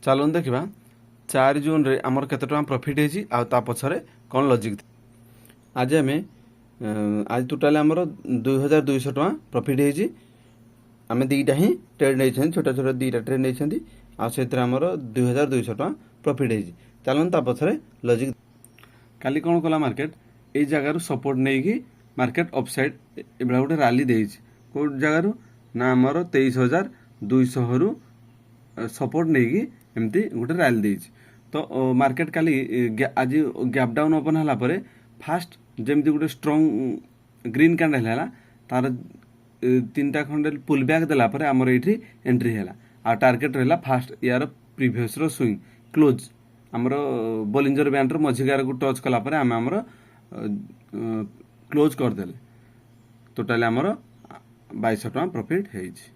चलून देखा 4 जून रे आमर केते टका प्रॉफिट हेची आ ता पछरे कोन लॉजिक। आज आम आज टोटाल आमर 2200 टका प्रॉफिट हेची। आम दीटा ही ट्रेड नहीं छोटा छोटा दीटा ट्रेड नहीं आमर 2200 टका प्रॉफिट हेची। चलून ता पछरे लॉजिक। काली कौन कला मार्केट ए जगार सपोर्ट नहीं कि मार्केट अपसाइड एभला गोटे राली देइछि को जगार ना आमर 23,200 रु सपोर्ट नहीं कि एमती गोटे राली देइछि। तो मार्केट काली आज गैप डाउन ओपन हला परे फास्ट जेमती गोटे स्ट्रॉन्ग ग्रीन कैंडल है तार 3टा खंडे पुल बैक देला परे आमर एठी एंट्री हैला आ टार्गेट रहला फास्ट यार प्रीवियस रो स्विंग क्लोज आमर बोलिंजर बैंड रो मझिगार को टच कला परे आम आमर क्लोज कर देले। टोटाली आमर 2200 टका प्रॉफिट हेइछि।